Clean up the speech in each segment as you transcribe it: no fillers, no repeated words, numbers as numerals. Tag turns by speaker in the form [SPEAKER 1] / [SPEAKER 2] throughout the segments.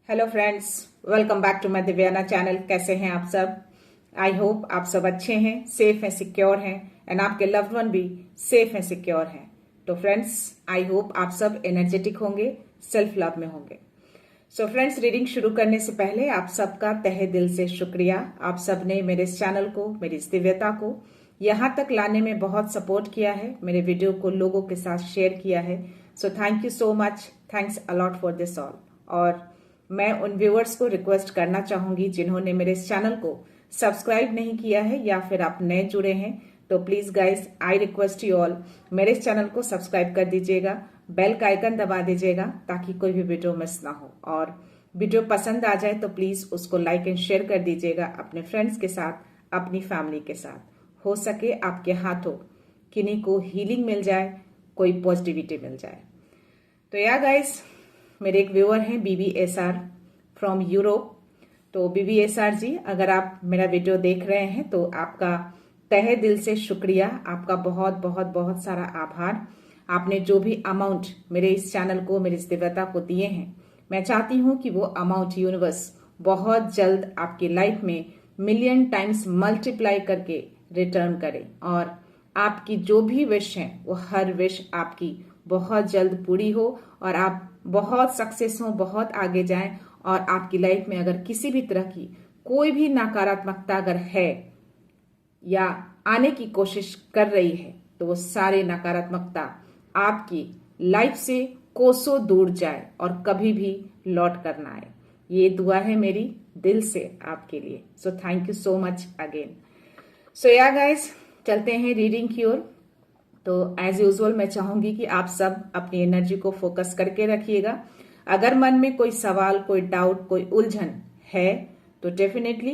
[SPEAKER 1] Hello friends, welcome back to my Divyana channel. कैसे हैं आप सब? आई होप आप सब अच्छे हैं, सेफ हैं, सिक्योर हैं एंड आपके लव्ड वन भी सेफ हैं, सिक्योर हैं। तो फ्रेंड्स, आई होप आप सब एनर्जेटिक होंगे, सेल्फ लव में होंगे। सो फ्रेंड्स, रीडिंग शुरू करने से पहले आप सबका तहे दिल से शुक्रिया। आप सब ने मेरे इस चैनल को, मेरी इस दिव्यता को यहाँ तक लाने में बहुत सपोर्ट किया है, मेरे वीडियो को लोगों के साथ शेयर किया है। सो thank you so much, thanks a lot for this all. और मैं उन व्यूअर्स को रिक्वेस्ट करना चाहूंगी जिन्होंने मेरे इस चैनल को सब्सक्राइब नहीं किया है या फिर आप नए जुड़े हैं, तो please guys, I request you all, मेरे इस चैनल को सब्सक्राइब कर दीजिएगा, बेल का आइकन दबा दीजिएगा ताकि कोई भी वीडियो मिस ना हो। और वीडियो पसंद आ जाए तो प्लीज उसको लाइक एंड शेयर कर दीजिएगा अपने फ्रेंड्स के साथ, अपनी फैमिली के साथ। हो सके आपके हाथों किन्हीं को हीलिंग मिल जाए, कोई पॉजिटिविटी मिल जाए। तो या गाइज, मेरे एक व्यूअर हैं BBSR फ्रॉम यूरोप। तो BBSR जी, अगर आप मेरा वीडियो देख रहे हैं तो आपका तहे दिल से शुक्रिया, आपका बहुत बहुत बहुत सारा आभार। आपने जो भी अमाउंट मेरे इस चैनल को, मेरी इस दिव्यता को दिए हैं, मैं चाहती हूं कि वो अमाउंट यूनिवर्स बहुत जल्द आपकी लाइफ में मिलियन टाइम्स मल्टीप्लाई करके रिटर्न करे और आपकी जो भी विश है वो हर विश आपकी बहुत जल्द पूरी हो और आप बहुत सक्सेस हो, बहुत आगे जाएं। और आपकी लाइफ में अगर किसी भी तरह की कोई भी नकारात्मकता अगर है या आने की कोशिश कर रही है तो वो सारी नकारात्मकता आपकी लाइफ से कोसों दूर जाए और कभी भी लौट कर ना आए। ये दुआ है मेरी दिल से आपके लिए। So thank you so much again. So yeah guys, चलते हैं रीडिंग की ओर। तो एज यूजुअल मैं चाहूंगी कि आप सब अपनी एनर्जी को फोकस करके रखिएगा। अगर मन में कोई सवाल, कोई डाउट, कोई उलझन है तो डेफिनेटली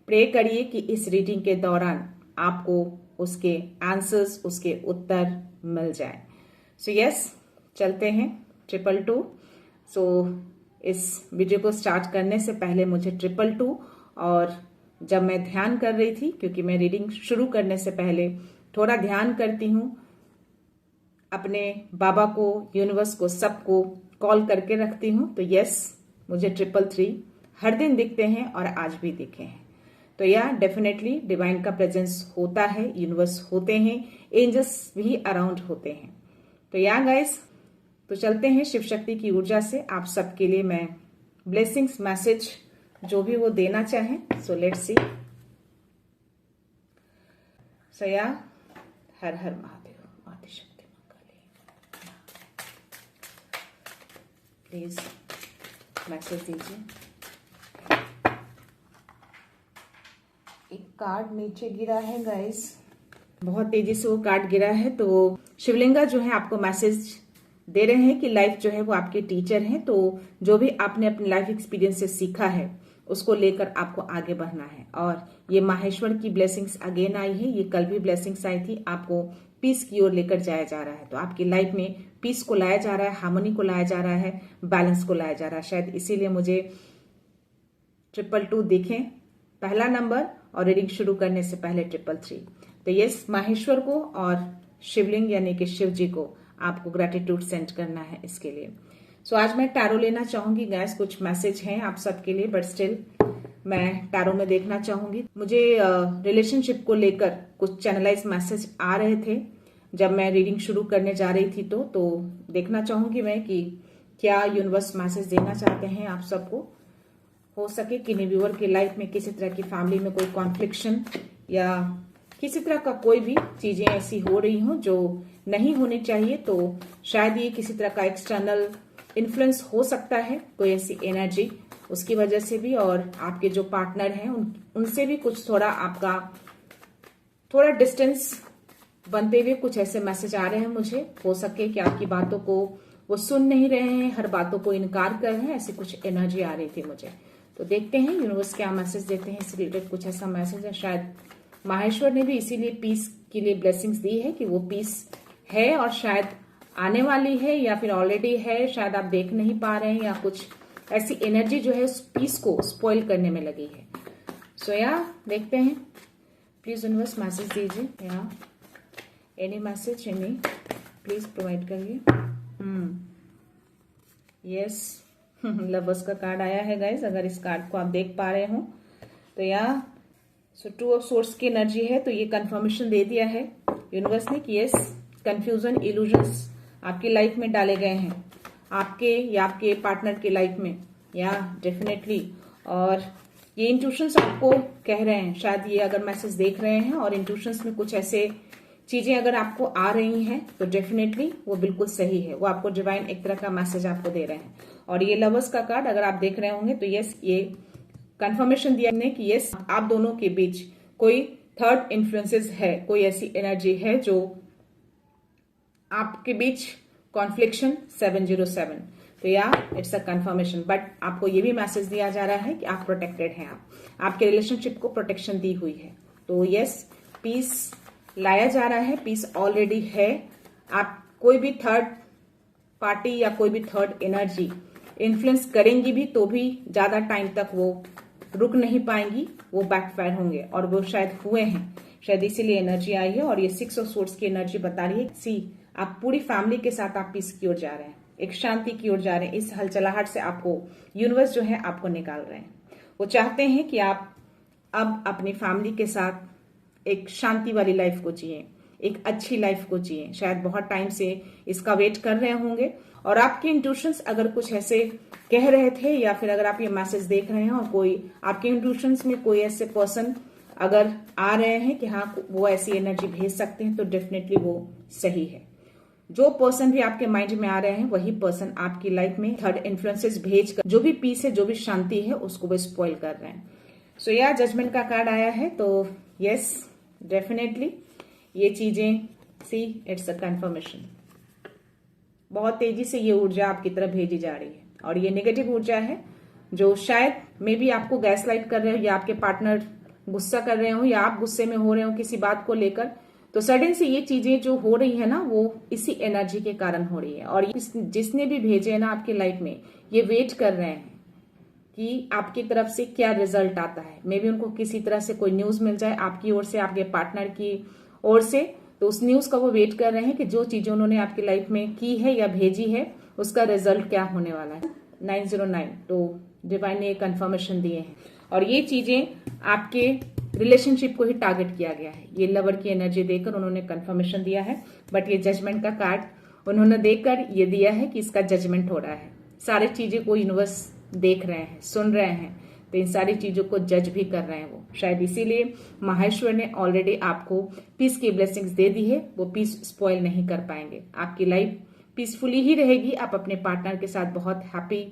[SPEAKER 1] प्रे करिए कि इस रीडिंग के दौरान आपको उसके आंसर्स, उसके उत्तर मिल जाए। सो यस, चलते हैं 222। सो इस वीडियो को स्टार्ट करने से पहले मुझे 222 और जब मैं ध्यान कर रही थी, क्योंकि मैं रीडिंग शुरू करने से पहले थोड़ा ध्यान करती हूँ, अपने बाबा को, यूनिवर्स को, सबको कॉल करके रखती हूँ। तो यस, मुझे 333 हर दिन दिखते हैं और आज भी दिखे हैं। तो या डेफिनेटली डिवाइन का प्रेजेंस होता है, यूनिवर्स होते हैं, एंजल्स भी अराउंड होते हैं। तो या गाइस, तो चलते हैं शिव शक्ति की ऊर्जा से आप सबके लिए मैं ब्लेसिंग्स, मैसेज जो भी वो देना चाहें। So let's see. So yeah, Har Har Mahadev, Adishakti please message दीजिए। एक कार्ड नीचे गिरा है गाइस, बहुत तेजी से वो कार्ड गिरा है। तो शिवलिंगा जो है आपको मैसेज दे रहे हैं कि लाइफ जो है वो आपके टीचर हैं। तो जो भी आपने अपने लाइफ एक्सपीरियंस से सीखा है उसको लेकर आपको आगे बढ़ना है। और ये माहेश्वर की ब्लेसिंग्स अगेन आई है, ये कल भी ब्लेसिंग्स आई थी, आपको पीस की ओर लेकर जाया जा रहा है। तो आपकी लाइफ में पीस को लाया जा रहा है, हार्मनी को लाया जा रहा है, बैलेंस को लाया जा रहा है। शायद इसीलिए मुझे 222 दिखें पहला नंबर, और रीडिंग शुरू करने से पहले 333। तो यस, माहेश्वर को और शिवलिंग यानी कि शिव जी को आपको ग्रेटिट्यूड सेंड करना है इसके लिए। सो आज मैं टैरो लेना चाहूंगी गैस, कुछ मैसेज हैं आप सबके लिए, बट स्टिल मैं टैरो में देखना चाहूंगी। मुझे रिलेशनशिप को लेकर कुछ चैनलाइज मैसेज आ रहे थे जब मैं रीडिंग शुरू करने जा रही थी। तो देखना चाहूंगी मैं कि क्या यूनिवर्स मैसेज देना चाहते हैं आप सबको। हो सके किन्हीं व्यूअर की लाइफ में किसी तरह की फैमिली में कोई कॉन्फ्लिक्शन या किसी तरह का कोई भी चीजें ऐसी हो रही हो जो नहीं होनी चाहिए, तो शायद ये किसी तरह का एक्सटर्नल इन्फ्लुएंस हो सकता है, कोई ऐसी एनर्जी, उसकी वजह से भी। और आपके जो पार्टनर हैं उनसे भी कुछ थोड़ा आपका थोड़ा डिस्टेंस बनते हुए कुछ ऐसे मैसेज आ रहे हैं मुझे। हो सके कि आपकी बातों को वो सुन नहीं रहे हैं, हर बातों को इनकार कर रहे हैं, ऐसी कुछ एनर्जी आ रही थी मुझे। तो देखते हैं यूनिवर्स क्या मैसेज देते हैं इससे रिलेटेड। कुछ ऐसा मैसेज है, शायद माहेश्वर ने भी इसीलिए पीस के लिए ब्लेसिंग्स दी है कि वो पीस है और शायद आने वाली है या फिर ऑलरेडी है, शायद आप देख नहीं पा रहे हैं, या कुछ ऐसी एनर्जी जो है उस पीस को स्पॉइल करने में लगी है। सो या देखते हैं, प्लीज यूनिवर्स मैसेज दीजिए, या any message, any please provide करिए। यस, लवर्स का कार्ड आया है गाइस, अगर इस कार्ड को आप देख पा रहे हो तो यहाँ टू ऑफ सोर्स की एनर्जी है। तो ये कंफर्मेशन दे दिया है यूनिवर्स ने कि यस, कंफ्यूजन, इल्यूजन्स आपकी लाइफ में डाले गए हैं, आपके या आपके पार्टनर की लाइफ में, या डेफिनेटली। और ये इंट्यूशंस आपको कह रहे हैं, शायद ये अगर मैसेज देख रहे हैं और इंट्यूशंस में कुछ ऐसे चीजें अगर आपको आ रही हैं तो डेफिनेटली वो बिल्कुल सही है, वो आपको डिवाइन एक तरह का मैसेज आपको दे रहे हैं। और ये लवर्स का कार्ड अगर आप देख रहे होंगे तो यस, ये कंफर्मेशन दिया ने कि यस, आप दोनों के बीच कोई थर्ड इन्फ्लुएंसेस है, कोई ऐसी एनर्जी है जो आपके बीच कॉन्फ्लिक्शन 707। तो या इट्स अ कंफर्मेशन, बट आपको ये भी मैसेज दिया जा रहा है कि आप प्रोटेक्टेड हैं, आपके रिलेशनशिप को प्रोटेक्शन दी हुई है। तो यस, पीस लाया जा रहा है, पीस ऑलरेडी है। आप कोई भी थर्ड पार्टी या कोई भी थर्ड एनर्जी इन्फ्लुएंस करेंगी भी तो भी ज्यादा टाइम तक वो रुक नहीं पाएंगी, वो बैकफायर होंगे, और वो शायद हुए हैं, शायद इसीलिए एनर्जी आई है। और ये 6 ऑफ सोर्ड्स की एनर्जी बता रही है सी, आप पूरी फैमिली के साथ आप पीस की ओर जा रहे हैं, एक शांति की ओर जा रहे हैं। इस हलचलाहट से आपको यूनिवर्स जो है आपको निकाल रहे हैं। वो चाहते हैं कि आप अब अपनी फैमिली के साथ एक शांति वाली लाइफ को जिए, एक अच्छी लाइफ को जिए। शायद बहुत टाइम से इसका वेट कर रहे होंगे, और आपके इंट्यूशंस अगर कुछ ऐसे कह रहे थे, या फिर अगर आप ये मैसेज देख रहे हैं और कोई आपके इंट्यूशंस में कोई ऐसे पर्सन अगर आ रहे हैं कि हाँ वो ऐसी एनर्जी भेज सकते हैं, तो डेफिनेटली वो सही है। जो पर्सन भी आपके माइंड में आ रहे हैं वही पर्सन आपकी लाइफ में थर्ड इन्फ्लुएंसेस भेजकर जो भी पीस है, जो भी शांति है, उसको वो स्पॉइल कर रहे हैं। सो या जजमेंट का कार्ड आया है, तो यस, डेफिनेटली ये चीजें, सी, इट्स अ कंफर्मेशन। बहुत तेजी से ये ऊर्जा आपकी तरफ भेजी जा रही है, और ये नेगेटिव ऊर्जा है जो शायद मे बी आपको गैसलाइट कर रहे हो, या आपके पार्टनर गुस्सा कर रहे हो, या आप गुस्से में हो रहे हो किसी बात को लेकर। तो सडन से ये चीजें जो हो रही है ना, वो इसी एनर्जी के कारण हो रही है। और जिसने भी भेजे है ना आपकी लाइफ में, ये वेट कर रहे हैं कि आपकी तरफ से क्या रिजल्ट आता है। मे बी उनको किसी तरह से कोई न्यूज मिल जाए आपकी ओर से, आपके पार्टनर की ओर से, तो उस न्यूज का वो वेट कर रहे हैं कि जो चीजें उन्होंने आपकी लाइफ में की है या भेजी है, उसका रिजल्ट क्या होने वाला है। 909, तो डिवाइन ने कंफर्मेशन दिए हैं, और ये चीजें आपके रिलेशनशिप को ही टारगेट किया गया है। ये लवर की एनर्जी देकर उन्होंने कंफर्मेशन दिया है, बट ये जजमेंट का कार्ड उन्होंने देकर ये दिया है कि इसका जजमेंट हो रहा है। सारी चीजें को यूनिवर्स देख रहे हैं, सुन रहे हैं, तो इन सारी चीजों को जज भी कर रहे हैं वो। शायद इसीलिए माहेश्वर ने ऑलरेडी आपको पीस की ब्लेसिंग्स दे दी है, वो पीस स्पॉइल नहीं कर पाएंगे। आपकी लाइफ पीसफुली ही रहेगी, आप अपने पार्टनर के साथ बहुत हैप्पी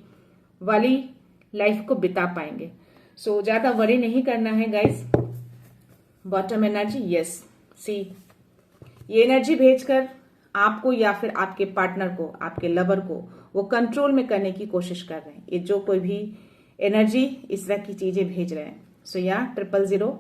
[SPEAKER 1] वाली लाइफ को बिता पाएंगे। सो ज्यादा वरी नहीं करना है गाइस। बॉटम एनर्जी, यस, सी, ये एनर्जी भेजकर आपको या फिर आपके पार्टनर को, आपके लवर को वो कंट्रोल में करने की कोशिश कर रहे हैं। ये जो कोई भी एनर्जी इस तरह की चीजें भेज रहे हैं। सो या 000,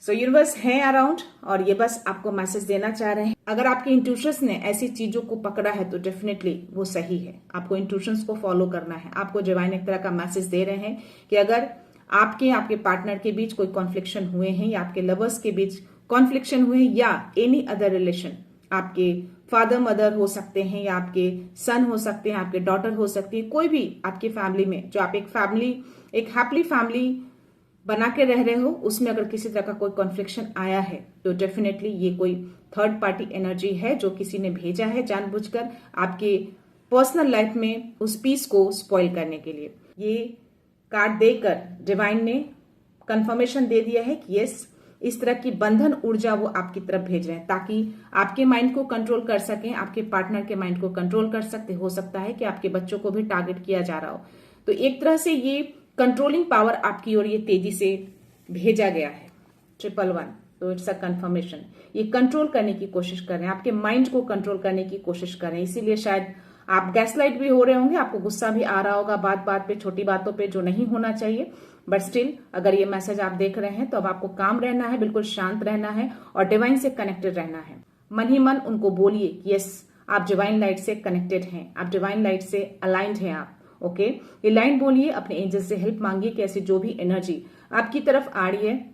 [SPEAKER 1] सो यूनिवर्स है अराउंड, और ये बस आपको मैसेज देना चाह रहे हैं। अगर आपके इंट्यूशंस ने ऐसी चीजों को पकड़ा है तो डेफिनेटली वो सही है। आपको इंट्यूशंस को फॉलो करना है। आपको डिवाइन एक तरह का मैसेज दे रहे हैं कि अगर आपके पार्टनर के बीच कोई कॉन्फ्लिक्शन हुए हैं, या आपके लवर्स के बीच कॉन्फ्लिक्शन हुए हैं, या एनी अदर रिलेशन, आपके फादर मदर हो सकते हैं, या आपके सन हो सकते हैं, आपके डॉटर हो सकती है, कोई भी आपकी फैमिली में जो आप एक हैप्पी फैमिली बना के रह रहे हो, उसमें अगर किसी तरह का कोई कॉन्फ्लिक्शन आया है तो डेफिनेटली ये कोई थर्ड पार्टी एनर्जी है जो किसी ने भेजा है जानबूझकर आपके पर्सनल लाइफ में उस पीस को स्पॉइल करने के लिए। ये कार्ड देकर डिवाइन ने कंफर्मेशन दे दिया है कि यस, इस तरह की बंधन ऊर्जा वो आपकी तरफ भेज रहे हैं ताकि आपके माइंड को कंट्रोल कर सकें, आपके पार्टनर के माइंड को कंट्रोल कर सकते। हो सकता है कि आपके बच्चों को भी टारगेट किया जा रहा हो। तो एक तरह से ये कंट्रोलिंग पावर आपकी ओर ये तेजी से भेजा गया है। 111, तो इट्स अ कंफर्मेशन। ये कंट्रोल करने की कोशिश कर रहे हैं, आपके माइंड को कंट्रोल करने की कोशिश कर रहे हैं। इसीलिए शायद आप गैसलाइट भी हो रहे होंगे, आपको गुस्सा भी आ रहा होगा बात बात पे, छोटी बातों पे, जो नहीं होना चाहिए। बट स्टिल अगर ये मैसेज आप देख रहे हैं तो अब आपको काम रहना है, बिल्कुल शांत रहना है और डिवाइन से कनेक्टेड रहना है। मन ही मन उनको बोलिए यस, आप डिवाइन लाइट से कनेक्टेड हैं, आप डिवाइन लाइट से अलाइंड हैं आप। ओके, ये लाइन बोलिए, अपने एंजल से हेल्प मांगिए कि ऐसी जो भी एनर्जी आपकी तरफ आ रही है,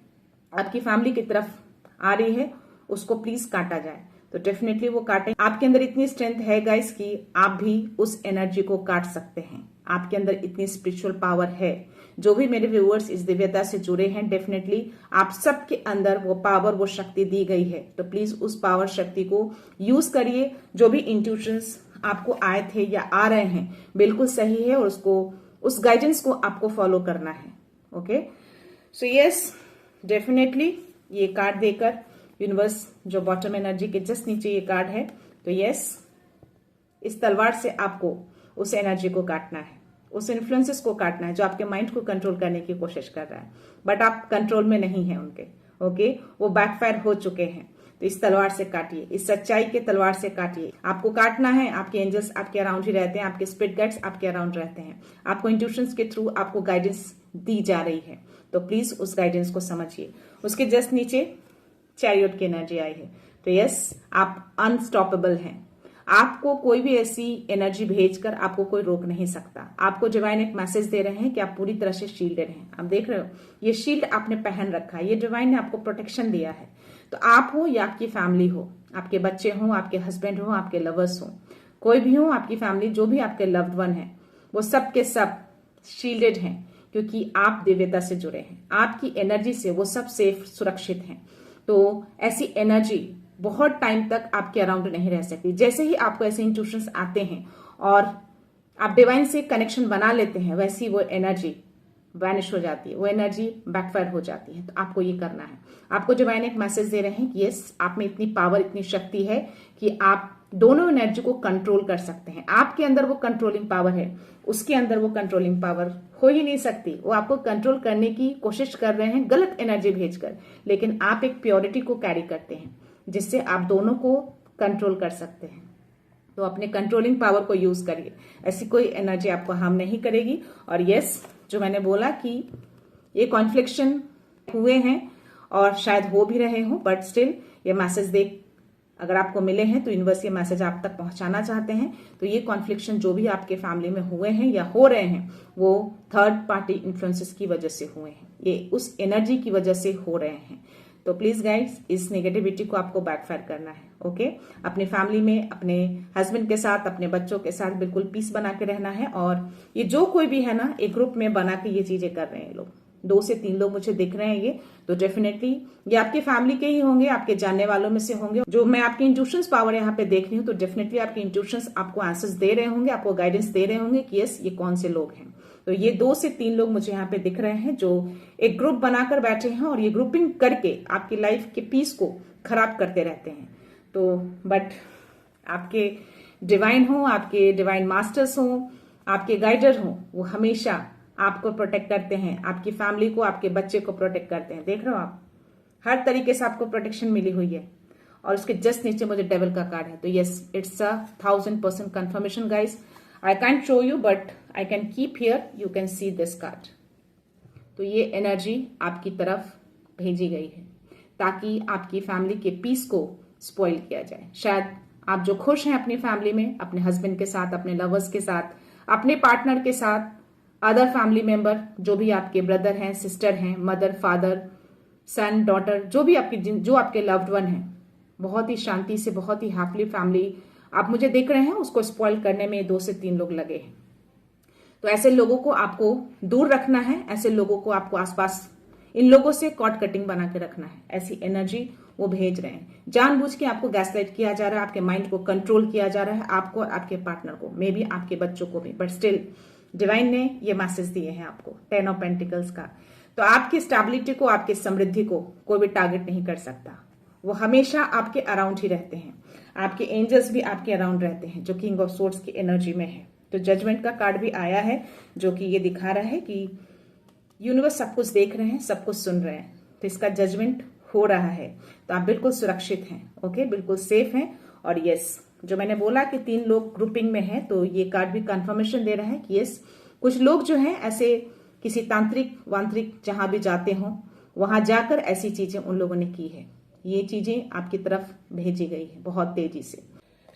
[SPEAKER 1] आपकी फैमिली की तरफ आ रही है, उसको प्लीज काटा जाए। तो डेफिनेटली वो काटें। आपके अंदर इतनी स्ट्रेंथ है गाइस कि आप भी उस एनर्जी को काट सकते हैं। आपके अंदर इतनी स्पिरिचुअल पावर है। जो भी मेरे व्यूअर्स इस दिव्यता से जुड़े हैं, डेफिनेटली आप सबके अंदर वो पावर, वो शक्ति दी गई है। तो प्लीज उस पावर शक्ति को यूज करिए। जो भी इंट्यूशंस आपको आए थे या आ रहे हैं बिल्कुल सही है, और उस गाइडेंस को आपको फॉलो करना है। ओके, सो यस, डेफिनेटली ये कार्ड देकर यूनिवर्स, जो बॉटम एनर्जी के जस्ट नीचे ये कार्ड है, तो यस, इस तलवार से आपको उस एनर्जी को काटना है, उस इन्फ्लुएंसेस को काटना है जो आपके माइंड को कंट्रोल करने की कोशिश कर रहा है, बट आप कंट्रोल में नहीं है उनके। ओके, वो बैकफायर हो चुके हैं। तो इस तलवार से काटिए, इस सच्चाई के तलवार से काटिए। आपको काटना है, आपके एंजल्स आपके अराउंड ही रहते हैं, आपके स्पिरिट गाइड्स आपके अराउंड रहते हैं, आपको इंट्यूशंस के थ्रू आपको गाइडेंस दी जा रही है। तो प्लीज उस गाइडेंस को समझिए। उसके जस्ट नीचे चैरियट की एनर्जी आई है। तो यस, आप अनस्टॉपेबल हैं। आपको कोई भी ऐसी एनर्जी भेजकर आपको कोई रोक नहीं सकता। आपको डिवाइन एक मैसेज दे रहे हैं कि आप पूरी तरह से शील्डेड हैं। आप देख रहे हो, ये शील्ड आपने पहन रखा है, ये डिवाइन ने आपको प्रोटेक्शन दिया है। तो आप हो या आपकी फैमिली हो, आपके बच्चे हो, आपके हस्बैंड हो, आपके लवर्स हो, कोई भी हो आपकी फैमिली, जो भी आपके लव्ड वन है, वो सब के सब शील्डेड हैं, क्योंकि आप दिव्यता से जुड़े हैं। आपकी एनर्जी से वो सब सेफ, सुरक्षित हैं। तो ऐसी एनर्जी बहुत टाइम तक आपके अराउंड नहीं रह सकती। जैसे ही आपको ऐसे इंट्यूशंस आते हैं और आप डिवाइन से कनेक्शन बना लेते हैं, वैसी वो एनर्जी वैनिश हो जाती है, वो एनर्जी बैकफायर हो जाती है। तो आपको ये करना है। आपको डिवाइन एक मैसेज दे रहे हैं कि यस, आप में इतनी पावर, इतनी शक्ति है कि आप दोनों एनर्जी को कंट्रोल कर सकते हैं। आपके अंदर वो कंट्रोलिंग पावर है, उसके अंदर वो कंट्रोलिंग पावर हो ही नहीं सकती। वो आपको कंट्रोल करने की कोशिश कर रहे हैं गलत एनर्जी भेजकर, लेकिन आप एक प्योरिटी को कैरी करते हैं जिससे आप दोनों को कंट्रोल कर सकते हैं। तो अपने कंट्रोलिंग पावर को यूज करिए। ऐसी कोई एनर्जी आपको हार्म नहीं करेगी। और यस, जो मैंने बोला कि ये कॉन्फ्लिक्शन हुए हैं और शायद हो भी रहे हो, बट स्टिल ये मैसेज देख अगर आपको मिले हैं तो यूनिवर्स ये मैसेज आप तक पहुंचाना चाहते हैं। तो ये कॉन्फ्लिक्शन जो भी आपके फैमिली में हुए हैं या हो रहे हैं, वो थर्ड पार्टी इन्फ्लुएंसेस की वजह से हुए हैं, ये उस एनर्जी की वजह से हो रहे हैं। तो प्लीज गाइस, इस नेगेटिविटी को आपको बैकफायर करना है। ओके, अपने फैमिली में, अपने हस्बैंड के साथ, अपने बच्चों के साथ बिल्कुल पीस बना के रहना है। और ये जो कोई भी है ना, एक ग्रुप में बना के ये चीजें कर रहे हैं लोग, 2 से 3 लोग मुझे दिख रहे हैं ये, तो डेफिनेटली ये आपके फैमिली के ही होंगे, आपके जानने वालों में से होंगे। जो मैं आपकी इंट्यूशंस पावर यहाँ पे देख रही हूँ, तो डेफिनेटली आपकी इंट्यूशंस आपको आंसर्स दे रहे होंगे, आपको गाइडेंस दे रहे होंगे कि यस, ये कौन से लोग हैं। तो ये 2 से 3 लोग मुझे यहाँ पे दिख रहे हैं जो एक ग्रुप बनाकर बैठे हैं और ये ग्रुपिंग करके आपकी लाइफ के पीस को खराब करते रहते हैं। तो बट आपके डिवाइन हो, आपके डिवाइन मास्टर्स हो, आपके गाइडर हो, वो हमेशा आपको प्रोटेक्ट करते हैं, आपकी फैमिली को, आपके बच्चे को प्रोटेक्ट करते हैं। देख रहे हो आप, हर तरीके से आपको प्रोटेक्शन मिली हुई है। और उसके जस्ट नीचे मुझे डेविल का कार्ड है। तो yes, it's a 1000% confirmation guys. I can't show you, but I can keep here. You can see this card. तो ये एनर्जी आपकी तरफ भेजी गई है ताकि आपकी फैमिली के पीस को स्पॉइल किया जाए। शायद आप जो खुश हैं अपनी फैमिली में, अपने हस्बैंड के साथ, अपने लवर्स के साथ, अपने पार्टनर के साथ, अदर फैमिली मेंबर, जो भी आपके ब्रदर हैं, सिस्टर हैं, मदर, फादर, सन, डॉटर, जो आपके लव्ड वन हैं, बहुत ही शांति से, बहुत ही हैप्पीली फैमिली आप मुझे देख रहे हैं, उसको स्पॉइल करने में 2 से 3 लोग लगे हैं। तो ऐसे लोगों को आपको दूर रखना है, ऐसे लोगों को आपको आसपास, इन लोगों से कॉर्ड कटिंग बना के रखना है। ऐसी एनर्जी वो भेज रहे हैं, जानबूझ के आपको गैसलाइट किया जा रहा है, आपके माइंड को कंट्रोल किया जा रहा है, आपको और आपके पार्टनर को, मे बी आपके बच्चों को भी, बट स्टिल डिवाइन ने ये मैसेज दिए हैं आपको 10 ऑफ पेंटिकल्स का। तो आपकी स्टेबिलिटी को, आपकी समृद्धि को कोई भी टारगेट नहीं कर सकता। वो हमेशा आपके अराउंड ही रहते हैं। आपके एंजल्स भी आपके अराउंड रहते हैं, जो किंग ऑफ सोर्ड्स की एनर्जी में है। तो जजमेंट का कार्ड भी आया है, जो कि ये दिखा रहा है कि यूनिवर्स सब कुछ देख रहे हैं, सब कुछ सुन रहे हैं। तो इसका जजमेंट हो रहा है, तो आप बिल्कुल सुरक्षित हैं। ओके, बिल्कुल सेफ हैं। और यस, जो मैंने बोला कि 3 लोग ग्रुपिंग में हैं, तो ये कार्ड भी कंफर्मेशन दे रहा है कि यस, कुछ लोग जो हैं ऐसे किसी तांत्रिक वांत्रिक जहां भी जाते हों, वहां जाकर ऐसी चीजें उन लोगों ने की है। ये चीजें आपकी तरफ भेजी गई है बहुत तेजी से।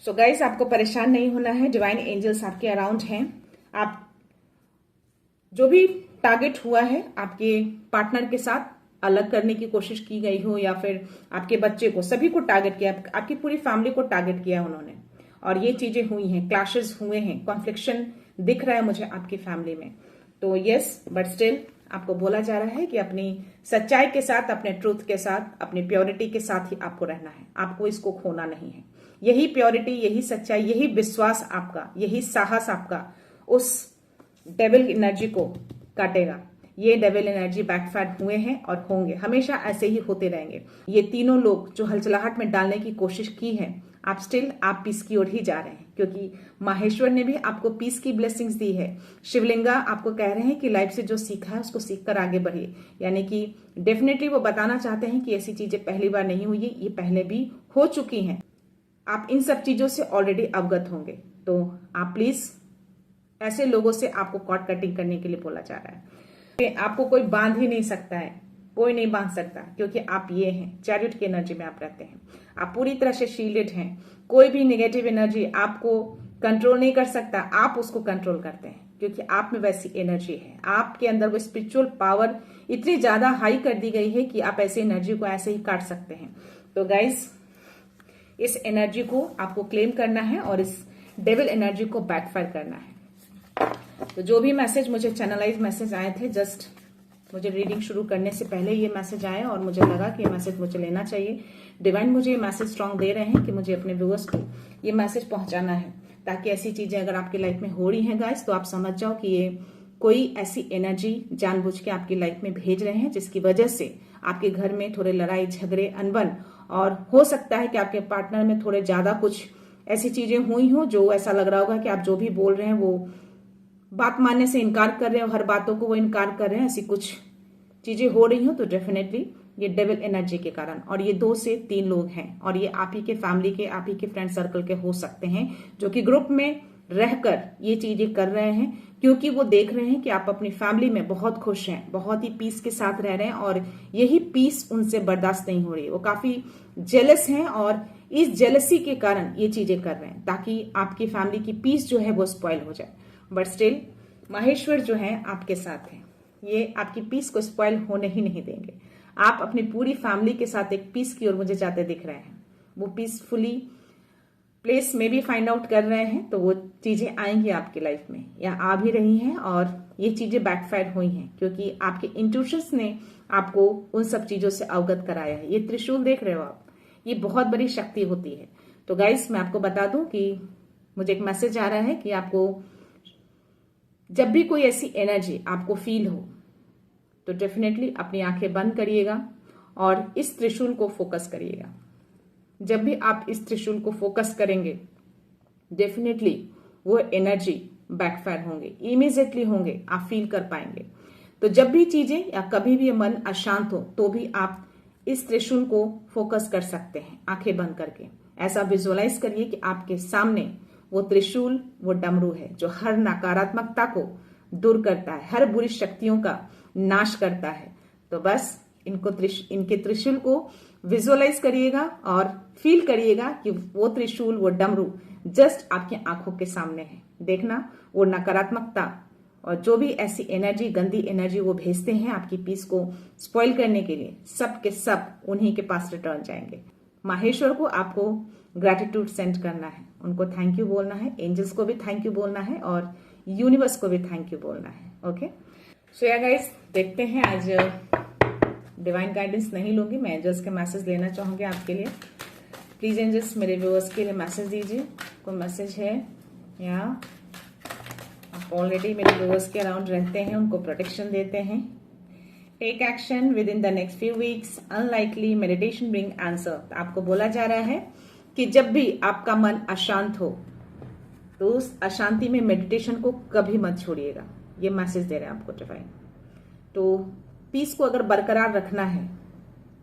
[SPEAKER 1] सो गाइस, आपको परेशान नहीं होना है, डिवाइन एंजल्स आपके अराउंड हैं। आप जो भी टारगेट हुआ है आपके पार्टनर के साथ अलग करने की कोशिश की गई हो, या फिर आपके बच्चे को, सभी को टारगेट किया, आपकी पूरी फैमिली को टारगेट किया उन्होंने, और ये चीजें हुई हैं, क्लैशेस हुए हैं, कॉन्फ्लिक्शन दिख रहा है मुझे आपकी फैमिली में। तो यस, बट स्टिल आपको बोला जा रहा है कि अपनी सच्चाई के साथ, अपने ट्रूथ के साथ, अपनी प्योरिटी के साथ ही आपको रहना है। आपको इसको खोना नहीं है। यही प्योरिटी, यही सच्चाई, यही विश्वास आपका, यही साहस आपका उस डेविल एनर्जी को काटेगा। ये डेविल एनर्जी बैकफायर हुए हैं और होंगे, हमेशा ऐसे ही होते रहेंगे। ये तीनों लोग जो हलचलाहट में डालने की कोशिश की है, आप पीस की ओर ही जा रहे हैं, क्योंकि माहेश्वर ने भी आपको पीस की ब्लेसिंग्स दी है। शिवलिंगा आपको कह रहे हैं कि लाइफ से जो सीखा है उसको सीखकर आगे बढ़िए, यानी कि डेफिनेटली वो बताना चाहते हैं कि ऐसी चीजें पहली बार नहीं हुई है, ये पहले भी हो चुकी हैं। आप इन सब चीजों से ऑलरेडी अवगत होंगे। तो आप प्लीज, ऐसे लोगों से आपको कॉर्ड कटिंग करने के लिए बोला जा रहा है। आपको कोई बांध ही नहीं सकता है, कोई नहीं बांध सकता, क्योंकि आप ये हैं, चैरियट की एनर्जी में आप रहते हैं। आप पूरी तरह से शील्डेड हैं। कोई भी नेगेटिव एनर्जी आपको कंट्रोल नहीं कर सकता, आप उसको कंट्रोल करते हैं, क्योंकि आप में वैसी एनर्जी है। आपके अंदर वो स्पिरिचुअल पावर इतनी ज्यादा हाई कर दी गई है कि आप ऐसी एनर्जी को ऐसे ही काट सकते हैं। तो गाइस, इस एनर्जी को आपको क्लेम करना है और इस डेविल एनर्जी को बैकफायर करना है। तो जो भी मैसेज मुझे चैनलाइज मैसेज आए थे, जस्ट मुझे रीडिंग शुरू करने से पहले ये मैसेज आया और मुझे लगा कि ये मैसेज मुझे लेना चाहिए। डिवाइन मुझे ये मैसेज स्ट्रांग दे रहे हैं कि मुझे अपने व्यूअर्स को ये मैसेज पहुंचाना है, ताकि ऐसी चीजें अगर आपकी लाइफ में हो रही हैं गाइस, तो आप समझ जाओ कि ये कोई ऐसी एनर्जी जानबूझ के आपकी लाइफ में भेज रहे हैं, जिसकी वजह से आपके घर में थोड़े लड़ाई झगड़े अनबन, और हो सकता है कि आपके पार्टनर में थोड़े ज्यादा कुछ ऐसी चीजें हुई हो जो ऐसा लग रहा होगा कि आप जो भी बोल रहे हैं वो बात मानने से इनकार कर रहे हो, हर बातों को वो इनकार कर रहे हैं, ऐसी कुछ चीजें हो रही हो। तो डेफिनेटली ये डेविल एनर्जी के कारण, और ये 2 से 3 लोग हैं, और ये आप ही के फैमिली के, आप ही के फ्रेंड सर्कल के हो सकते हैं, जो कि ग्रुप में रहकर ये चीजें कर रहे हैं, क्योंकि वो देख रहे हैं कि आप अपनी फैमिली में बहुत खुश हैं, बहुत ही पीस के साथ रह रहे हैं, और यही पीस उनसे बर्दाश्त नहीं हो रही। वो काफी जेलस हैं और इस जेलसी के कारण ये चीजें कर रहे हैं, ताकि आपकी फैमिली की पीस जो है वो स्पॉइल हो जाए। बट स्टिल माहेश्वर जो है आपके साथ हैं, ये आपकी पीस को स्पॉइल होने ही नहीं देंगे। आप अपनी पूरी फैमिली के साथ एक पीस की ओर मुझे जाते दिख रहे हैं। वो पीसफुली प्लेस में भी फाइंड आउट कर रहे हैं, तो वो चीजें आएंगी आपकी लाइफ में, या आ भी रही हैं, और ये चीजें बैकफायर हुई हैं, क्योंकि आपके इंट्यूशंस ने आपको उन सब चीजों से अवगत कराया है। ये त्रिशूल देख रहे हो आप, ये बहुत बड़ी शक्ति होती है। तो गाइस, मैं आपको बता दूं कि मुझे एक मैसेज आ रहा है कि आपको जब भी कोई ऐसी एनर्जी आपको फील हो, तो डेफिनेटली अपनी आंखें बंद करिएगा और इस त्रिशूल को फोकस करिएगा। जब भी आप इस त्रिशूल को फोकस करेंगे, डेफिनेटली वो एनर्जी बैकफायर होंगे, इमीडिएटली होंगे, आप फील कर पाएंगे। तो जब भी चीजें या कभी भी मन अशांत हो, तो भी आप इस त्रिशूल को फोकस कर सकते हैं आंखें बंद करके। ऐसा विजुअलाइज करिए कि आपके सामने वो त्रिशूल, वो डमरू है, जो हर नकारात्मकता को दूर करता है, हर बुरी शक्तियों का नाश करता है। तो बस इनके त्रिशूल को विजुअलाइज करिएगा और फील करिएगा कि वो त्रिशूल, वो डमरू जस्ट आपकी आंखों के सामने है। देखना, वो नकारात्मकता और जो भी ऐसी एनर्जी, गंदी एनर्जी वो भेजते हैं आपकी पीस को स्पॉइल करने के लिए, सब के सब उन्हीं के पास रिटर्न जाएंगे। माहेश्वर को आपको ग्रैटिट्यूड सेंड करना है, उनको थैंक यू बोलना है, एंजल्स को भी थैंक यू बोलना है, और यूनिवर्स को भी थैंक यू बोलना है। ओके, सो या गाइस, देखते हैं। आज डिवाइन गाइडेंस नहीं लूंगी, मैं एंजल्स के मैसेज लेना चाहूंगी आपके लिए। प्लीज एंजल्स, मेरे व्यूअर्स के लिए मैसेज दीजिए। कोई मैसेज है, या आप ऑलरेडी मेरे व्यूअर्स के अराउंड रहते हैं, उनको प्रोटेक्शन देते हैं। Take action with in the next few weeks, unlikely meditation bring answer. आपको बोला जा रहा है कि जब भी आपका मन अशांत हो, तो उस अशांति में मेडिटेशन को कभी मत छोड़िएगा। ये मैसेज दे रहे हैं आपको डिवाइन। तो पीस को अगर बरकरार रखना है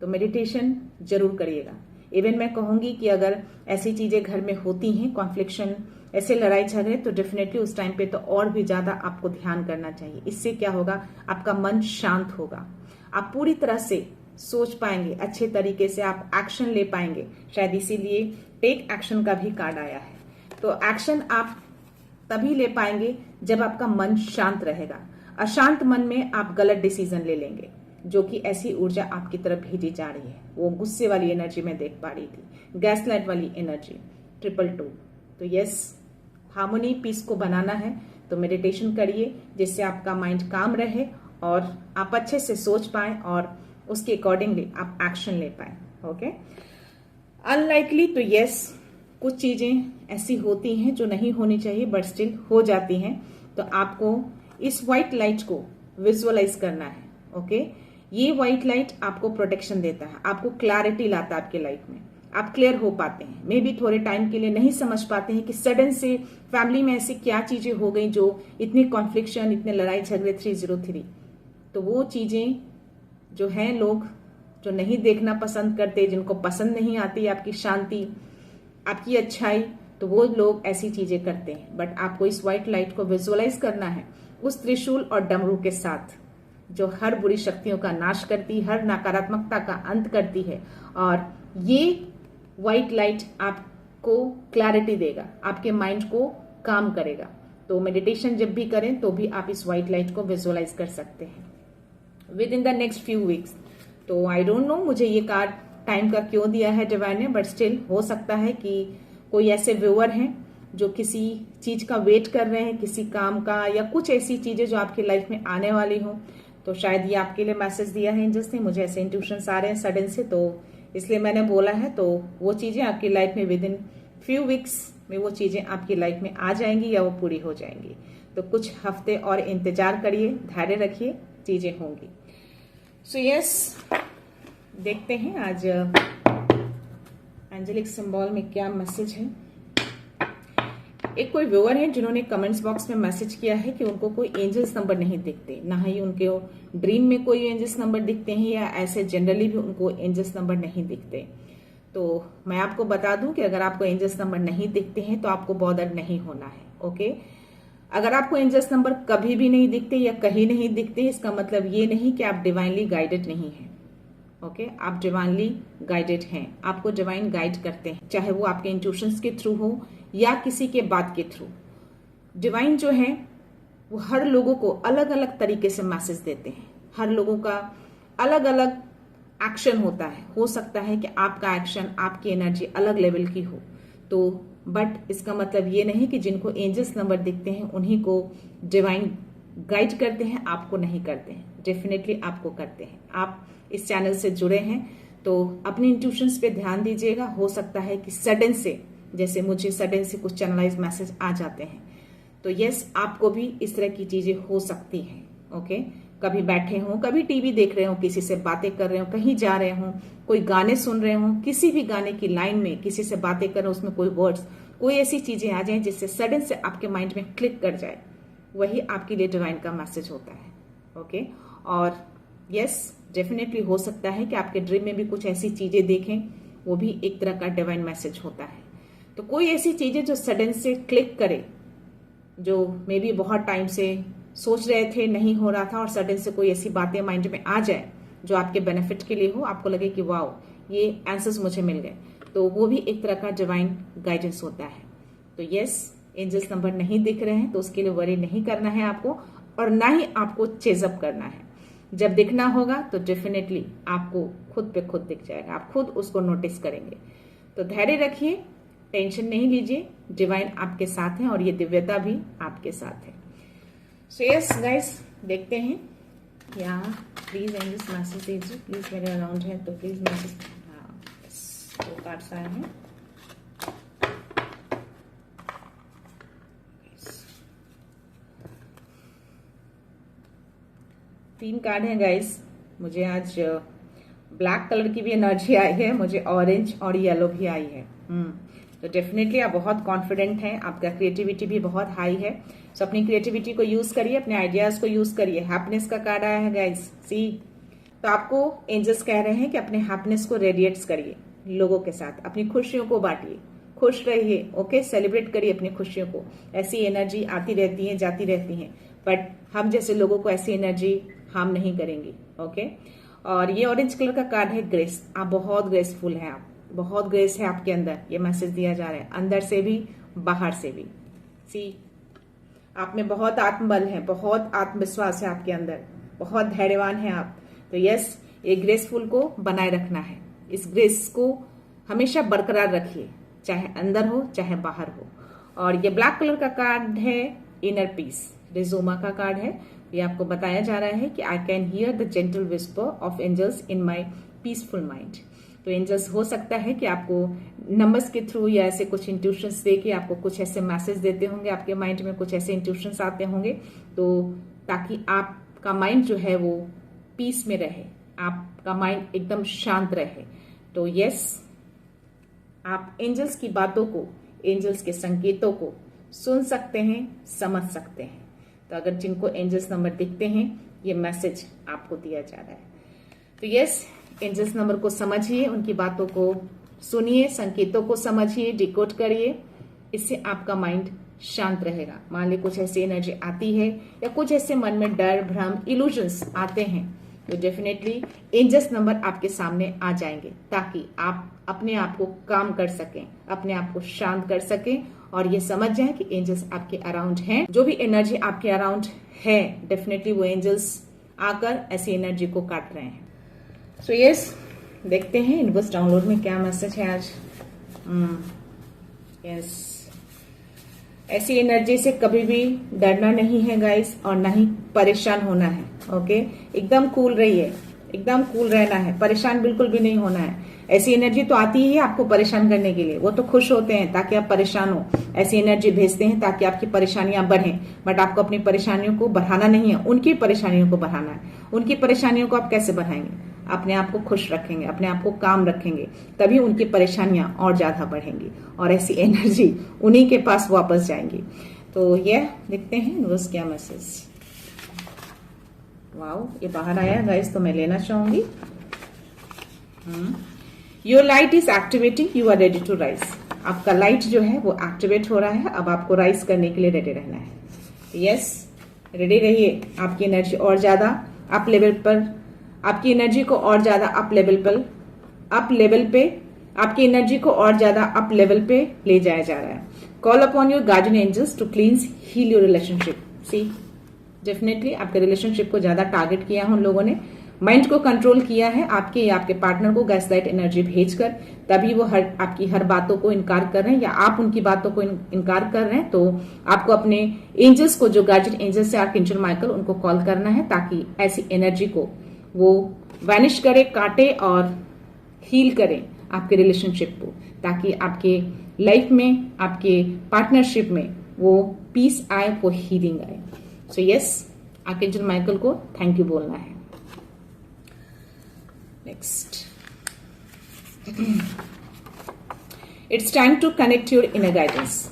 [SPEAKER 1] तो मेडिटेशन जरूर करिएगा। इवन मैं कहूंगी कि अगर ऐसी चीजें घर में होती हैं, कॉन्फ्लिक्शन, ऐसे लड़ाई झगड़े, तो डेफिनेटली उस टाइम पे तो और भी ज्यादा आपको ध्यान करना चाहिए। इससे क्या होगा, आपका मन शांत होगा, आप पूरी तरह से सोच पाएंगे, अच्छे तरीके से आप एक्शन ले पाएंगे। शायद इसीलिए टेक एक्शन का भी कार्ड आया है। तो एक्शन आप तभी ले पाएंगे जब आपका मन शांत रहेगा। अशांत मन में आप गलत डिसीजन ले लेंगे, जो कि ऐसी ऊर्जा आपकी तरफ भेजी जा रही है। वो गुस्से वाली एनर्जी में देख पा रही थी, गैसलाइट वाली एनर्जी, 222। तो यस, हार्मोनी, पीस को बनाना है, तो मेडिटेशन करिए जिससे आपका माइंड काम रहे और आप अच्छे से सोच पाए और उसके अकॉर्डिंगली आप एक्शन ले पाए। ओके, अनलाइकली तो यस, कुछ चीजें ऐसी होती हैं जो नहीं होनी चाहिए बट स्टिल हो जाती हैं। तो आपको इस व्हाइट लाइट को विजुअलाइज करना है। ओके, ये व्हाइट लाइट आपको प्रोटेक्शन देता है, आपको क्लैरिटी लाता है आपके लाइफ में, आप क्लियर हो पाते हैं। मे बी थोड़े टाइम के लिए नहीं समझ पाते हैं कि सडन से फैमिली में ऐसी क्या चीजें हो गई जो इतनी कॉन्फ्लिक्शन, इतने लड़ाई झगड़े 303। तो वो चीजें जो हैं, लोग जो नहीं देखना पसंद करते, जिनको पसंद नहीं आती आपकी शांति, आपकी अच्छाई, तो वो लोग ऐसी चीजें करते हैं। बट आपको इस व्हाइट लाइट को विजुअलाइज करना है उस त्रिशूल और डमरू के साथ जो हर बुरी शक्तियों का नाश करती, हर नकारात्मकता का अंत करती है। और ये व्हाइट लाइट आपको क्लैरिटी देगा, आपके माइंड को काम करेगा। तो मेडिटेशन जब भी करें तो भी आप इस व्हाइट लाइट को विजुअलाइज कर सकते हैं with in the next few weeks. तो आई डोंट नो मुझे ये कार्ड टाइम का क्यों दिया है डिवाइन ने, बट स्टिल हो सकता है कि कोई ऐसे व्यूअर हैं जो किसी चीज का वेट कर रहे हैं, किसी काम का, या कुछ ऐसी चीजें जो आपकी लाइफ में आने वाली हो। तो शायद ये आपके लिए मैसेज दिया है एंजल्स ने, मुझे ऐसे इंट्यूशंस आ रहे हैं सडन से, तो इसलिए मैंने बोला है। तो वो चीजें आपकी लाइफ में विद इन फ्यू वीक्स में वो चीजें आपकी लाइफ में आ जाएंगी या वो पूरी हो जाएंगी। तो कुछ हफ्ते और इंतजार करिए, धैर्य रखिए, चीजें होंगी। सो यस, देखते हैं आज एंजेलिक सिंबल में क्या मैसेज है। एक कोई व्यूअर है जिन्होंने कमेंट्स बॉक्स में मैसेज किया है कि उनको कोई एंजल्स नंबर नहीं दिखते, ना ही उनके ड्रीम में कोई एंजल्स नंबर दिखते हैं, या ऐसे जनरली भी उनको एंजल्स नंबर नहीं दिखते। तो मैं आपको बता दूं कि अगर आपको एंजल्स नंबर नहीं दिखते हैं तो आपको बॉदर नहीं होना है। ओके, अगर आपको एंजल्स नंबर कभी भी नहीं दिखते या कहीं नहीं दिखते, इसका मतलब ये नहीं कि आप डिवाइनली गाइडेड नहीं हैं। ओके, आप डिवाइनली गाइडेड हैं, आपको डिवाइन गाइड करते हैं, चाहे वो आपके इंट्यूशंस के थ्रू हो या किसी के बात के थ्रू। डिवाइन जो है वो हर लोगों को अलग अलग तरीके से मैसेज देते हैं, हर लोगों का अलग अलग एक्शन होता है। हो सकता है कि आपका एक्शन, आपकी एनर्जी अलग लेवल की हो, तो बट इसका मतलब ये नहीं कि जिनको एंजल्स नंबर दिखते हैं उन्हीं को डिवाइन गाइड करते हैं, आपको नहीं करते हैं। डेफिनेटली आपको करते हैं। आप इस चैनल से जुड़े हैं तो अपने इंट्यूशंस पे ध्यान दीजिएगा। हो सकता है कि सडन से, जैसे मुझे सडन से कुछ चैनलाइज मैसेज आ जाते हैं, तो यस, आपको भी इस तरह की चीजें हो सकती हैं। ओके, कभी बैठे हो, कभी टीवी देख रहे हो, किसी से बातें कर रहे हो, कहीं जा रहे हो, कोई गाने सुन रहे हो, किसी भी गाने की लाइन में किसी से बातें कर रहे हो, उसमें कोई वर्ड्स, कोई ऐसी चीजें आ जाए जिससे सडन से आपके माइंड में क्लिक कर जाए, वही आपके लिए डिवाइन का मैसेज होता है। ओके, और यस, डेफिनेटली हो सकता है कि आपके ड्रीम में भी कुछ ऐसी चीजें देखें, वो भी एक तरह का डिवाइन मैसेज होता है। तो कोई ऐसी चीजें जो सडन से क्लिक करे, जो मे बी बहुत टाइम से सोच रहे थे, नहीं हो रहा था, और सडन से कोई ऐसी बातें माइंड में आ जाए जो आपके बेनिफिट के लिए हो, आपको लगे कि वाओ, ये आंसर्स मुझे मिल गए, तो वो भी एक तरह का डिवाइन गाइडेंस होता है। तो यस, एंजल्स नंबर नहीं दिख रहे हैं तो उसके लिए वरी नहीं करना है आपको, और ना ही आपको चेजअप करना है। जब दिखना होगा तो डेफिनेटली आपको खुद पे खुद दिख जाएगा, आप खुद उसको नोटिस करेंगे। तो धैर्य रखिए, टेंशन नहीं लीजिए, डिवाइन आपके साथ है और ये दिव्यता भी आपके साथ है। सो यस गाइस, देखते हैं यहाँ प्लीज एंजल्स मैसेज दीजिए, प्लीज मेरे अराउंड है तो प्लीज मैसेज। हाँ, दो कार्ड्स आए हैं। तीन कार्ड हैं गाइस। मुझे आज ब्लैक कलर की भी एनर्जी आई है, मुझे ऑरेंज और येलो भी आई है। तो डेफिनेटली आप बहुत कॉन्फिडेंट हैं, आपका क्रिएटिविटी भी बहुत हाई है। सो अपनी क्रिएटिविटी को यूज करिए, अपने आइडियाज को यूज करिए। हैप्पीनेस का कार्ड आया है गाइस, सी। तो आपको एंजल्स कह रहे हैं कि अपने हैप्पीनेस को रेडिएट्स करिए लोगों के साथ, अपनी खुशियों को बांटिए, खुश रहिए। ओके, सेलिब्रेट करिए अपनी खुशियों को। ऐसी एनर्जी आती रहती है, जाती रहती है, बट हम जैसे लोगों को ऐसी एनर्जी हार्म नहीं करेंगी। ओके, और ये ऑरेंज कलर का कार्ड है ग्रेस। आप बहुत ग्रेसफुल हैं, आप बहुत ग्रेस है आपके अंदर, ये मैसेज दिया जा रहा है, अंदर से भी बाहर से भी। सी, आप में बहुत आत्मबल है, बहुत आत्मविश्वास है आपके अंदर, बहुत धैर्यवान है आप। तो यस, ये ग्रेसफुल को बनाए रखना है, इस ग्रेस को हमेशा बरकरार रखिए, चाहे अंदर हो चाहे बाहर हो। और ये ब्लैक कलर का कार्ड है इनर पीस। रिजोमा का कार्ड है। ये आपको बताया जा रहा है कि I can hear the gentle whisper of angels in my peaceful mind. तो एंजल्स हो सकता है कि आपको नंबर्स के थ्रू या ऐसे कुछ इंट्यूशंस दे के आपको कुछ ऐसे मैसेज देते होंगे, आपके माइंड में कुछ ऐसे इंट्यूशंस आते होंगे, तो ताकि आपका माइंड जो है वो पीस में रहे, आपका माइंड एकदम शांत रहे। तो यस, आप एंजल्स की बातों को, एंजल्स के संकेतों को सुन सकते हैं, समझ सकते हैं। तो अगर जिनको एंजल्स नंबर दिखते हैं, ये मैसेज आपको दिया जा रहा है। तो यस, एंजल्स नंबर को समझिए, उनकी बातों को सुनिए, संकेतों को समझिए, डिकोड करिए। इससे आपका माइंड शांत रहेगा। मान लीजिए कुछ ऐसी एनर्जी आती है या कुछ ऐसे मन में डर, भ्रम, इल्यूजन्स आते हैं, तो डेफिनेटली एंजल्स नंबर आपके सामने आ जाएंगे, ताकि आप अपने आप को काम कर सकें, अपने आप को शांत कर सकें और ये समझ जाएं कि एंजल्स आपके अराउंड हैं। जो भी एनर्जी आपके अराउंड है, डेफिनेटली वो एंजल्स आकर ऐसी एनर्जी को काट रहे हैं। सो यस, देखते हैं यूनिवर्स डाउनलोड में क्या मैसेज है आज। यस, ऐसी एनर्जी से कभी भी डरना नहीं है गाइस, और ना ही परेशान होना है। ओके, एकदम कूल रहिए, एकदम कूल रहना है, परेशान बिल्कुल भी नहीं होना है। ऐसी एनर्जी तो आती ही है आपको परेशान करने के लिए, वो तो खुश होते हैं ताकि आप परेशान हो। ऐसी एनर्जी भेजते हैं ताकि आपकी परेशानियां बढ़ें, बट आपको अपनी परेशानियों को बढ़ाना नहीं है, उनकी परेशानियों को बढ़ाना है। उनकी परेशानियों को आप कैसे बढ़ाएंगे? अपने आप को खुश रखेंगे, अपने आप को काम रखेंगे, तभी उनकी परेशानियां और ज्यादा बढ़ेंगी और ऐसी एनर्जी उन्हीं के पास वापस जाएंगी। तो ये देखते हैं यूनिवर्स क्या मैसेज। वाओ, ये बाहर आया गाइस, तो मैं लेना चाहूंगी। Your light is activating, you are ready to rise. आपका लाइट जो है वो एक्टिवेट हो रहा है, अब आपको राइज करने के लिए रेडी रहना है। यस, रेडी रहिए। आपकी एनर्जी और ज्यादा अप लेवल पर, आपकी एनर्जी को और ज्यादा अप लेवल पे आपकी एनर्जी को और ज्यादा अप लेवल पे ले जाया जा रहा है। Call upon your guardian angels to cleanse, heal your relationship. See, definitely आपके रिलेशनशिप को ज्यादा टारगेट किया है उन लोगों ने, माइंड को कंट्रोल किया है आपके या आपके पार्टनर को गैसलाइट एनर्जी भेजकर, तभी वो आपकी हर बातों को इनकार कर रहे हैं या आप उनकी बातों को इनकार कर रहे हैं। तो आपको अपने एंजल्स को, जो गार्जियन एंजल्स है आर्कएंजल माइकल, उनको कॉल करना है ताकि ऐसी एनर्जी को वो वैनिश करे, काटे और हील करे आपके रिलेशनशिप को, ताकि आपके लाइफ में, आपके पार्टनरशिप में वो पीस आए, वो हीलिंग आए। सो यस, आर्कएंजल माइकल को थैंक यू बोलना है। Next, it's time to connect your inner guidance.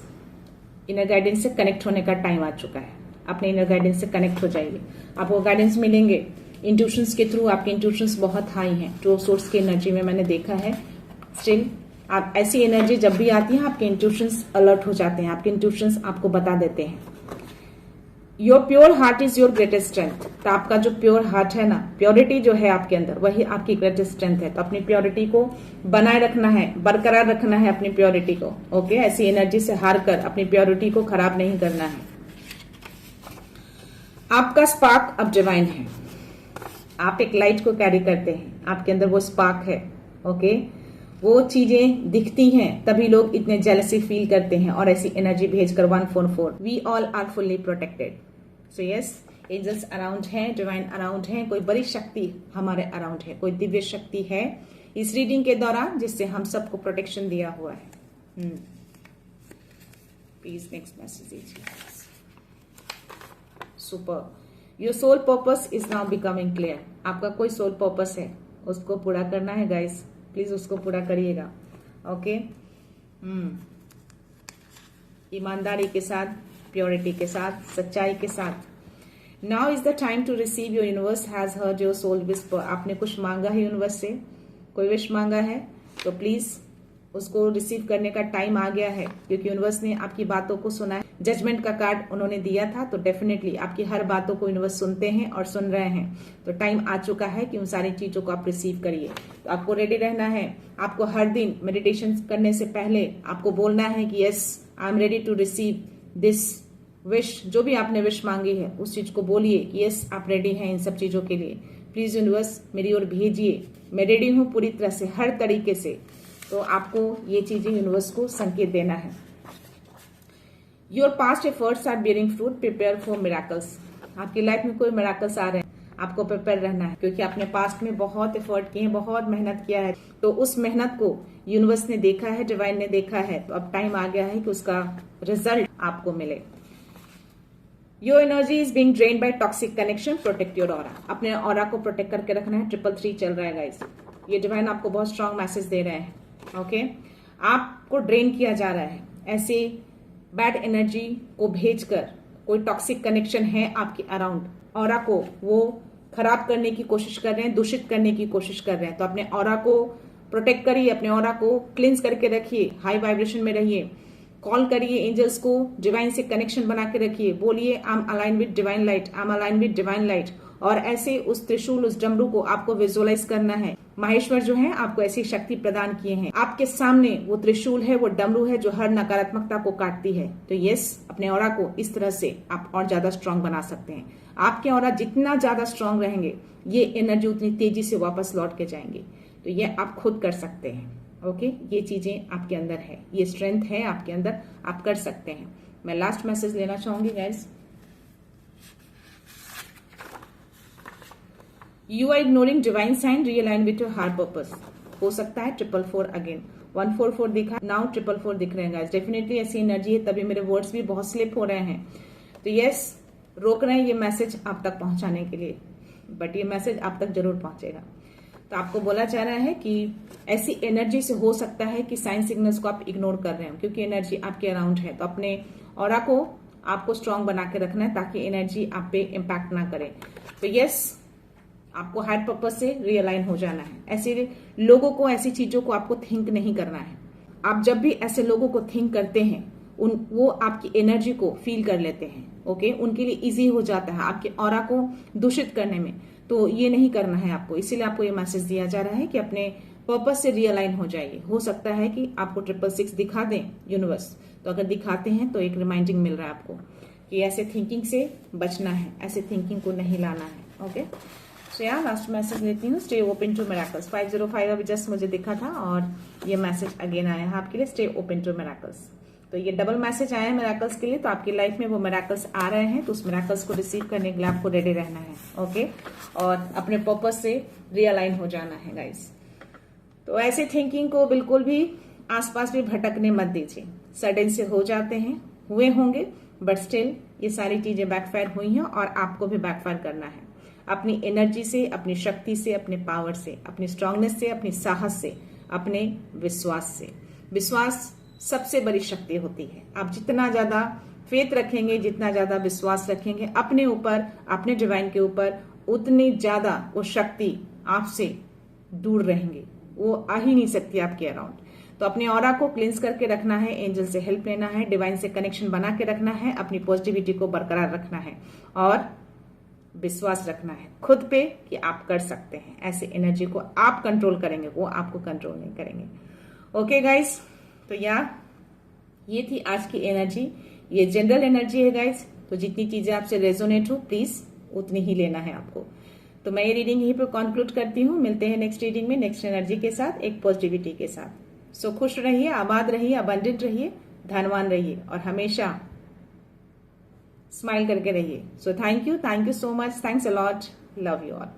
[SPEAKER 1] Inner guidance से कनेक्ट होने का टाइम आ चुका है। अपने इनर गाइडेंस से कनेक्ट हो जाइए, आपको गाइडेंस मिलेंगे इंट्यूशंस के थ्रू। आपके इंट्यूशंस बहुत हाई हैं, टू सोर्स की एनर्जी में मैंने देखा है। स्टिल आप ऐसी एनर्जी जब भी आती है, आपके इंट्यूशंस अलर्ट हो जाते हैं, आपके इंट्यूशंस आपको बता देते हैं। Your pure heart is your greatest strength. तो आपका जो प्योर हार्ट है ना, प्योरिटी जो है आपके अंदर, वही आपकी ग्रेटेस्ट स्ट्रेंथ है। तो अपनी प्योरिटी को बनाए रखना है, बरकरार रखना है अपनी प्योरिटी को। ओके, ऐसी एनर्जी से हार कर अपनी प्योरिटी को खराब नहीं करना है। आपका स्पार्क अब डिवाइन है। आप एक लाइट को कैरी करते हैं, आपके अंदर वो स्पार्क है। ओके, वो चीजें दिखती हैं तभी लोग इतने जेलसी फील करते हैं और ऐसी एनर्जी भेजकर 144। We all are fully protected. So yes, angels around हैं, डिवाइन अराउंड हैं, कोई बड़ी शक्ति हमारे अराउंड है, कोई दिव्य शक्ति है इस रीडिंग के दौरान जिससे हम सबको प्रोटेक्शन दिया हुआ है। Please next message. Super, your soul purpose is now becoming clear. आपका कोई सोल पर्पस है, उसको पूरा करना है गाइस, प्लीज उसको पूरा करिएगा। ओके, ईमानदारी के साथ, प्योरिटी के साथ, सच्चाई के साथ। Now is the time to receive your universe has heard your soul whisper. आपने कुछ मांगा है यूनिवर्स से, कोई विश मांगा है, तो प्लीज उसको रिसीव करने का टाइम आ गया है, क्योंकि यूनिवर्स ने आपकी बातों को सुना है। जजमेंट का कार्ड उन्होंने दिया था, तो डेफिनेटली आपकी हर बातों को यूनिवर्स सुनते हैं और सुन रहे हैं। तो टाइम आ चुका है कि उन सारी चीजों को आप रिसीव करिए। तो आपको रेडी रहना है। आपको हर दिन मेडिटेशन करने से पहले आपको बोलना है कि yes, I am ready to receive this wish. जो भी आपने विश मांगी है उस चीज को बोलिए कि यस, आप रेडी हैं इन सब चीजों के लिए। प्लीज यूनिवर्स मेरी ओर भेजिए, मैं रेडी हूं पूरी तरह से, हर तरीके से। तो आपको ये चीजें यूनिवर्स को संकेत देना है। Your past efforts are bearing fruit, prepare for miracles. आपकी लाइफ में कोई मिराकल्स आ रहे हैं, आपको प्रिपेयर रहना है, क्योंकि आपने पास्ट में बहुत एफर्ट किए हैं, बहुत मेहनत किया है, तो उस मेहनत को यूनिवर्स ने देखा है, डिवाइन ने देखा है, तो अब टाइम आ गया है कि उसका रिजल्ट आपको मिले। Your energy is being drained by toxic connection, protect your aura. अपने ऑरा को प्रोटेक्ट करके रखना है। 333 चल रहा है गाइस, ये डिवाइन आपको बहुत स्ट्रांग मैसेज दे रहे हैं। ओके, आपको ड्रेन किया जा रहा है, ऐसे बैड एनर्जी को भेजकर। कोई टॉक्सिक कनेक्शन है आपके अराउंड, ऑरा को वो खराब करने की कोशिश कर रहे हैं, दूषित करने की कोशिश कर रहे हैं। तो अपने ऑरा को प्रोटेक्ट करिए, अपने ऑरा को क्लींस करके रखिए, हाई वाइब्रेशन में रहिए। कॉल करिए एंजल्स को, डिवाइन से कनेक्शन बना के रखिए, बोलिए I am align with divine light, I am align with divine light. और ऐसे उस त्रिशूल, उस डमरू को आपको विजुअलाइज करना है। माहेश्वर जो है आपको ऐसी शक्ति प्रदान किए हैं, आपके सामने वो त्रिशूल है, वो डमरू है जो हर नकारात्मकता को काटती है। तो यस, अपने ऑरा को इस तरह से आप और ज्यादा स्ट्रांग बना सकते हैं। आपके ऑरा जितना ज्यादा स्ट्रांग रहेंगे, ये एनर्जी उतनी तेजी से वापस लौट के जाएंगे। तो ये आप खुद कर सकते हैं। ओके, ये चीजें आपके अंदर है, ये स्ट्रेंथ है आपके अंदर, आप कर सकते हैं। मैं लास्ट मैसेज लेना चाहूंगी guys. You are ignoring divine sign, realign with your heart purpose. हो सकता है 444 अगेन 144 दिखा, नाउ 444 दिख रहे हैं गाइस। डेफिनेटली ऐसी एनर्जी है, तभी मेरे वर्ड्स भी बहुत स्लिप हो रहे हैं। तो यस, रोक रहे हैं ये मैसेज आप तक पहुंचाने के लिए, बट ये मैसेज आप तक जरूर पहुंचेगा। तो आपको बोला जा रहा है कि ऐसी एनर्जी से हो सकता है कि साइन सिग्नल्स को आप इग्नोर कर रहे हो, क्योंकि एनर्जी आपके अराउंड है। तो अपने ऑरा को आपको स्ट्रांग बना के रखना है, ताकि एनर्जी आप पे इम्पैक्ट ना करे। तो यस, आपको हायर पर्पस से रियलाइन हो जाना है। ऐसे लोगों को, ऐसी चीजों को आपको थिंक नहीं करना है। आप जब भी ऐसे लोगों को थिंक करते हैं, वो आपकी एनर्जी को फील कर लेते हैं। ओके, उनके लिए इजी हो जाता है आपके ऑरा को दूषित करने में। तो ये नहीं करना है आपको, इसीलिए आपको ये मैसेज दिया जा रहा है कि अपने पर्पस से रियलाइन हो जाइए। हो सकता है कि आपको 666 दिखा दें यूनिवर्स, तो अगर दिखाते हैं तो एक रिमाइंडिंग मिल रहा है आपको कि ऐसे थिंकिंग से बचना है, ऐसे थिंकिंग को नहीं लाना है। ओके, सो यार लास्ट मैसेज लेती हूँ। Stay open to miracles. 505 अभी जस्ट मुझे दिखा था और ये मैसेज अगेन आया है आपके लिए, स्टे ओपन टू मिराकल्स। तो ये डबल मैसेज आया है मिराकल्स के लिए। तो आपकी लाइफ में वो मिराकल्स आ रहे हैं, तो उस मिराकल्स को रिसीव करने के लिए आपको रेडी रहना है। ओके, और अपने पर्पस से रियलाइन हो जाना है गाइस। तो ऐसे थिंकिंग को बिल्कुल भी आसपास भी भटकने मत दीजिए। सडन से हो जाते हैं, हुए होंगे, बट स्टिल ये सारी चीजें बैकफायर हुई हैं और आपको भी बैकफायर करना है। अपनी एनर्जी से, अपनी शक्ति से, अपने पावर से, अपनी स्ट्रांगनेस से, अपनी साहस से, अपने विश्वास से। विश्वास सबसे बड़ी शक्ति होती है। आप जितना ज्यादा फेथ रखेंगे, जितना ज्यादा विश्वास रखेंगे अपने ऊपर, अपने डिवाइन के ऊपर, उतनी ज्यादा वो शक्ति आपसे दूर रहेंगे, वो आ ही नहीं सकती आपके अराउंड। तो अपने ऑरा को क्लींस करके रखना है, एंजल से हेल्प लेना है, डिवाइन से कनेक्शन बना के रखना है, अपनी पॉजिटिविटी को बरकरार रखना है और विश्वास रखना है खुद पे कि आप कर सकते हैं। ऐसे एनर्जी को आप कंट्रोल करेंगे, वो आपको कंट्रोल नहीं करेंगे। ओके गाइस, तो यार ये थी आज की एनर्जी, ये जनरल एनर्जी है गाइस। तो जितनी चीजें आपसे रेजोनेट हो, प्लीज उतनी ही लेना है आपको। तो मैं ये रीडिंग यहीं पर कंक्लूड करती हूँ। मिलते हैं नेक्स्ट रीडिंग में, नेक्स्ट एनर्जी के साथ, एक पॉजिटिविटी के साथ। सो खुश रहिए, आबाद रहिए, अबंडेंट रहिए, धनवान रहिए और हमेशा स्माइल करके रहिए। सो thank you so much, thanks a lot, love you all.